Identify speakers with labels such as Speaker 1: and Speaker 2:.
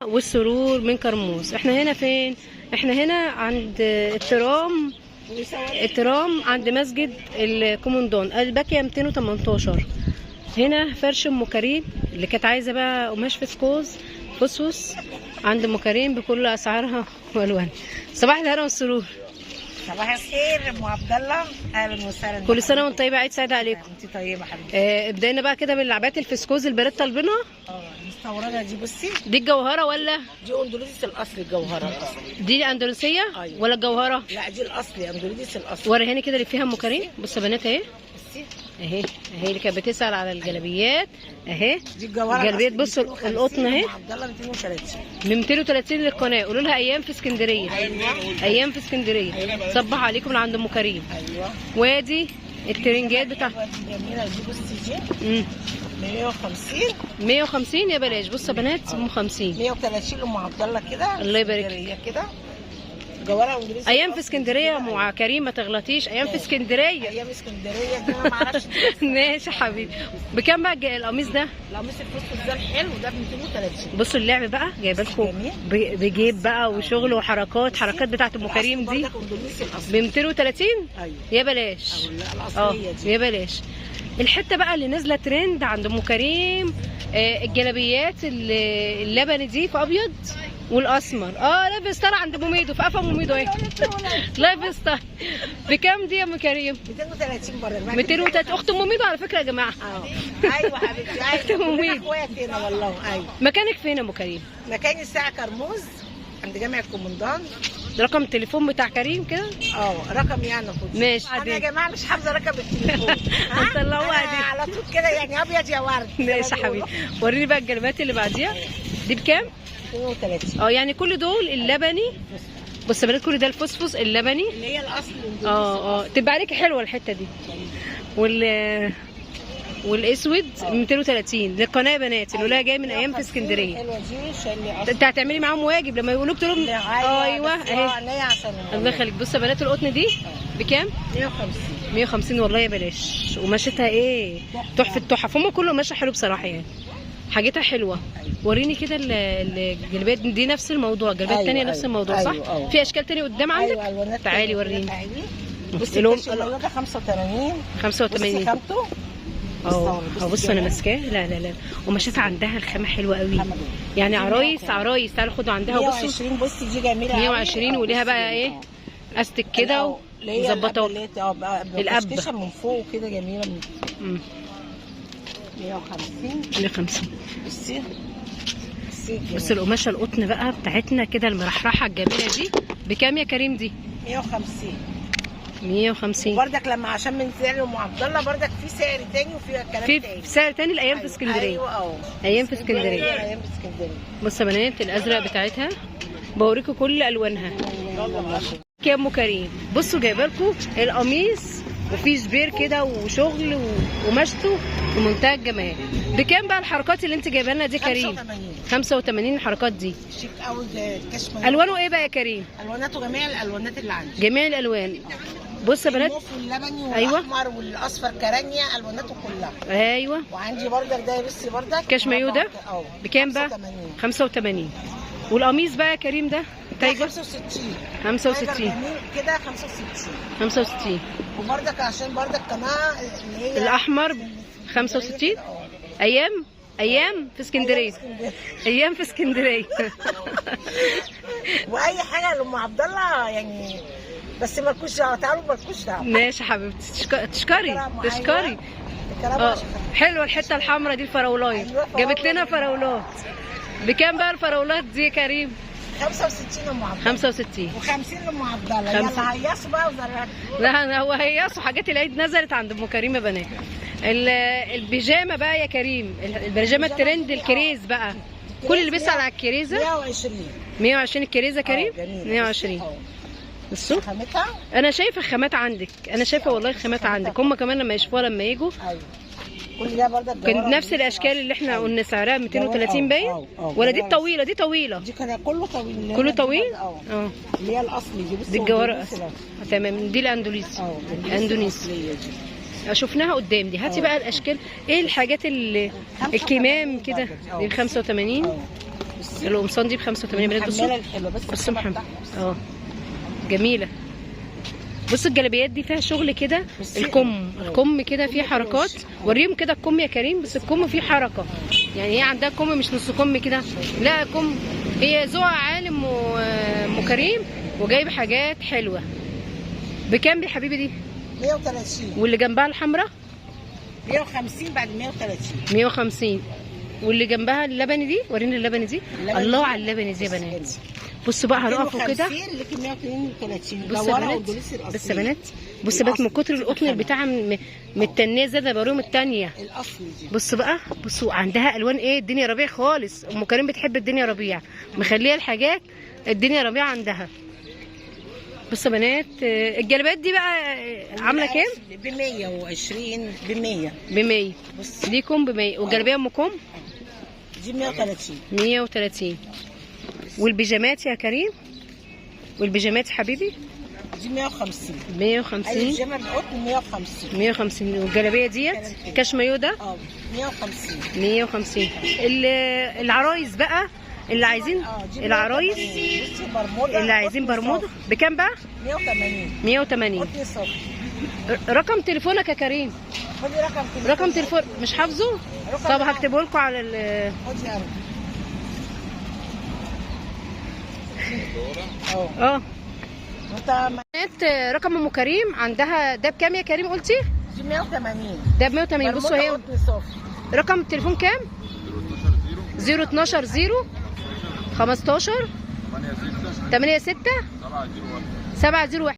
Speaker 1: والسرور من كرموز. احنا هنا فين؟ احنا هنا عند الترام عند مسجد الكوموندون الباكيه 218. هنا فرش ام كريم اللي كانت عايزه بقى قماش فسفوس عند ام كريم بكل اسعارها والوان. صباح الهنا والسرور.
Speaker 2: صباح الخير ام عبد الله، اهلا وسهلا.
Speaker 1: كل سنه وانت طيبه، عيد سعيد عليكم.
Speaker 2: انت طيبه حبيبتي.
Speaker 1: ابدأنا بقى كده باللعبات الفسكوز البنات طالبينها.
Speaker 2: مستورده دي. بصي
Speaker 1: دي الجوهره ولا
Speaker 2: دي اندونيسي الاصلي؟ الجوهره الاصلي
Speaker 1: دي اندونيسيه؟
Speaker 2: أيوة.
Speaker 1: ولا الجوهره؟
Speaker 2: لا دي الاصلي، اندونيسي الاصلي.
Speaker 1: وريهاني كده اللي فيها ام كريم. بصوا يا بنات اهي،
Speaker 2: بصي
Speaker 1: اهي اللي كانت بتسال على الجلابيات اهي.
Speaker 2: دي الجوهره
Speaker 1: الجلابيات. بصوا القطن اهي
Speaker 2: ام عبد الله 230
Speaker 1: من 230 للقناه. قولوا لها ايام في اسكندريه. ايام في اسكندريه. صبح عليكم من عند ام كريم.
Speaker 2: ايوه.
Speaker 1: وادي الترنجات بتاع
Speaker 2: دي جميله دي. بصي دي
Speaker 1: 150 يا بلاش. بصوا يا بنات ام 50
Speaker 2: 130 لام عبد الله كده.
Speaker 1: الله يبارك
Speaker 2: كده جوهره اندونيسي.
Speaker 1: ايام في اسكندريه يا ام كريم، ما تغلطيش. ايام في اسكندريه.
Speaker 2: ايام اسكندريه دي انا ما اعرفش.
Speaker 1: ماشي يا حبيبي. بكام بقى القميص ده؟
Speaker 2: القميص الفستق ده الحلو ده ب 230.
Speaker 1: بصوا اللعب بقى جايبه لكم بجيب بقى وشغل وحركات بتاعت ام كريم دي ب 230.
Speaker 2: ايوه
Speaker 1: يا بلاش.
Speaker 2: الاصليه دي
Speaker 1: يا بلاش. الحته بقى اللي نازله ترند عند ام كريم الجلابيات اللبني دي في ابيض والاسمر. لايف ستار عند ام ميدو في قفا ام ميدو اهي. لايف ستار بكام دي يا ام كريم؟
Speaker 2: 230 برضه.
Speaker 1: 230. اخت ام ميدو على فكره يا جماعه.
Speaker 2: ايوه حبيبتي.
Speaker 1: اخت ام ميدو.
Speaker 2: اخويا هنا والله. ايوه.
Speaker 1: مكانك فين يا ام كريم؟
Speaker 2: مكاني الساعه كرموز عند جامع الكومندان.
Speaker 1: رقم التليفون بتاع كريم كده؟
Speaker 2: رقمي يعني.
Speaker 1: ماشي.
Speaker 2: انا يا جماعه مش حافظه رقم التليفون.
Speaker 1: هنطلعوها دي
Speaker 2: على طول كده يعني ابيض يا ورد.
Speaker 1: ماشي يا حبيبي. وريني بقى الجلابات اللي بعديها دي بكام؟
Speaker 2: 230.
Speaker 1: يعني كل دول اللبني. بص يا بنات كل ده الفسفس اللبني
Speaker 2: اللي هي الاصل.
Speaker 1: تبقى عليكي حلوه الحته دي. والاسود 230 للقناه يا بنات اللي جاي من ايام في اسكندريه.
Speaker 2: حلوه دي.
Speaker 1: انت هتعملي معاهم واجب لما يقولوا تقول لهم ايوه اهي. الله يخليك. بصوا يا بنات القطن دي بكام؟ 150 والله يا بلاش. ومشيتها ايه تحفه تحف. هم كله ماشي حلو بصراحه يعني، حاجتها حلوه. وريني كده الجلابيات دي نفس الموضوع. الجلابيات الثانيه نفس الموضوع صح؟ في اشكال ثانيه قدام عندك؟ تعالي وريني.
Speaker 2: بصي اللون ده 85 خامته.
Speaker 1: بصوا انا ماسكاه. لا ومشيتها عندها الخامه حلوه قوي يعني. عرايس تعالوا خدوا عندها. بصوا
Speaker 2: 120. بصي دي جميله
Speaker 1: 120 وليها بقى ايه استك كده ومظبطه
Speaker 2: القبه من فوق كده جميله. 150.
Speaker 1: بصي القماشه القطن بقى بتاعتنا كده المرحرحه الجميله دي بكام يا كريم دي؟ 150
Speaker 2: وبرضك لما عشان من سعر ام عبد الله برضك في سعر تاني وفي كلام تاني.
Speaker 1: في سعر تاني الايام في اسكندريه. ايام في اسكندريه. بصوا يا بنات الازرق بتاعتها بوريكم كل الوانها. يا ام كريم بصوا جايبه لكم القميص وفي سبير كده وشغل ومشته في منتهى الجمال. بكام بقى الحركات اللي انت جايبه لنا دي كريم؟ 85 الحركات دي.
Speaker 2: شيك قوي.
Speaker 1: الوانه ايه بقى يا كريم؟
Speaker 2: الواناته جميع الالوانات اللي عندي.
Speaker 1: جميع الالوان. بص يا بنات
Speaker 2: اللبني والاحمر والاصفر كرانيا الواناته كلها.
Speaker 1: ايوه.
Speaker 2: وعندي بردك ده. بصي بردك
Speaker 1: كاشمايو ده بكام بقى؟ 85. والقميص بقى يا كريم ده تايجر 65
Speaker 2: كده 65.
Speaker 1: 65.
Speaker 2: وبردك عشان بردك قناه اللي هي
Speaker 1: الاحمر 65. ايام في اسكندريه. ايام في اسكندريه.
Speaker 2: واي حاجه لام عبد الله يعني. بس مالكوش دعوه. تعالوا مالكوش دعوه.
Speaker 1: ماشي يا حبيبتي. تشكري. حلوه الحته الحمراء دي الفراولايه. جابت لنا فراولات. بكام بقى الفراولات دي يا كريم؟
Speaker 2: 65 ام عبد الله.
Speaker 1: 65
Speaker 2: و50 لام عبد الله. يلا هيصوا بقى وزرعوا.
Speaker 1: لا هو هيصوا. حاجات العيد نزلت عند ام كريم يا بنات. البيجامه بقى يا كريم. البيجامه الترند الكريز بقى. كل اللي بيسأل على الكريزه 120 الكريزه كريم 120. بصوا
Speaker 2: خامتها.
Speaker 1: انا شايفه الخامات عندك. انا شايفه والله الخامات عندك. هم كمان لما يشوفوها لما يجوا.
Speaker 2: كل ده برضك
Speaker 1: كان نفس الاشكال اللي احنا قلنا سعرها 230 باين. ولا دي الطويله؟ دي طويله.
Speaker 2: دي كان كله طويل.
Speaker 1: كله طويل.
Speaker 2: اللي هي الاصلي دي. بصي
Speaker 1: دي الجوهره تمام. دي الاندونيسي. الاندونيسي شفناها قدام دي. هاتي بقى الاشكال. ايه الحاجات الكمام كده دي 85. القمصان دي ب 85 بنات. بصوا
Speaker 2: محمله الحلوه بس
Speaker 1: بصوا
Speaker 2: الخامة
Speaker 1: محمد،
Speaker 2: بتاعها
Speaker 1: جميله. بصوا الجلابيات دي فيها شغل كده،
Speaker 2: بصي.
Speaker 1: الكم كده فيه حركات. وريهم كده الكم يا كريم، بس الكم فيه حركه، يعني هي عندها كم مش نص كم كده، لا كم. هي ذوق عالم ام كريم، وجايب حاجات حلوه. بكام دي حبيبي دي؟
Speaker 2: 130.
Speaker 1: واللي جنبها الحمراء
Speaker 2: 150 بعد 130.
Speaker 1: 150. واللي جنبها اللبني دي، وريني اللبني دي. الله على اللبني دي يا بنات. بصوا بقى هنقفوا كده.
Speaker 2: 250 لكن 132.
Speaker 1: بصوا يا بنات، بصوا يا بنات، بصوا بقى من كتر القطن بتاعها متنيه زي بروم التانيه.
Speaker 2: الاصلي دي.
Speaker 1: بصوا بقى، بصوا عندها الوان ايه، الدنيا ربيع خالص. ام كريم بتحب الدنيا ربيع، مخليه الحاجات الدنيا ربيع عندها. بصوا يا بنات، الجلابات دي بقى عامله كام؟
Speaker 2: ب 120. ب 100.
Speaker 1: ب 100.
Speaker 2: بص
Speaker 1: ليكم ب 100. والجلابيه ام كم؟
Speaker 2: دي 130.
Speaker 1: 130. والبيجامات يا كريم، والبيجامات حبيبي
Speaker 2: دي 150.
Speaker 1: 150.
Speaker 2: اي بيجامه بالقطن 150.
Speaker 1: 150. والجلابيه ديت كشمايو ده
Speaker 2: 150.
Speaker 1: 150. العرايس بقى اللي عايزين العرايس اللي عايزين برمودا بكام بقى؟
Speaker 2: 180.
Speaker 1: 180.
Speaker 2: قطن صافي.
Speaker 1: رقم تليفونك يا كريم؟
Speaker 2: خدي
Speaker 1: رقم تليفون مش حافظه؟ طب هكتبه لكم على
Speaker 2: خدي يا
Speaker 1: انت رقم ام كريم عندها ده بكام يا كريم قلتي؟
Speaker 2: دي 180.
Speaker 1: ده ب 180. بصوا هي
Speaker 2: قطن صافي.
Speaker 1: رقم التليفون كام؟ 012 0 15 86 701.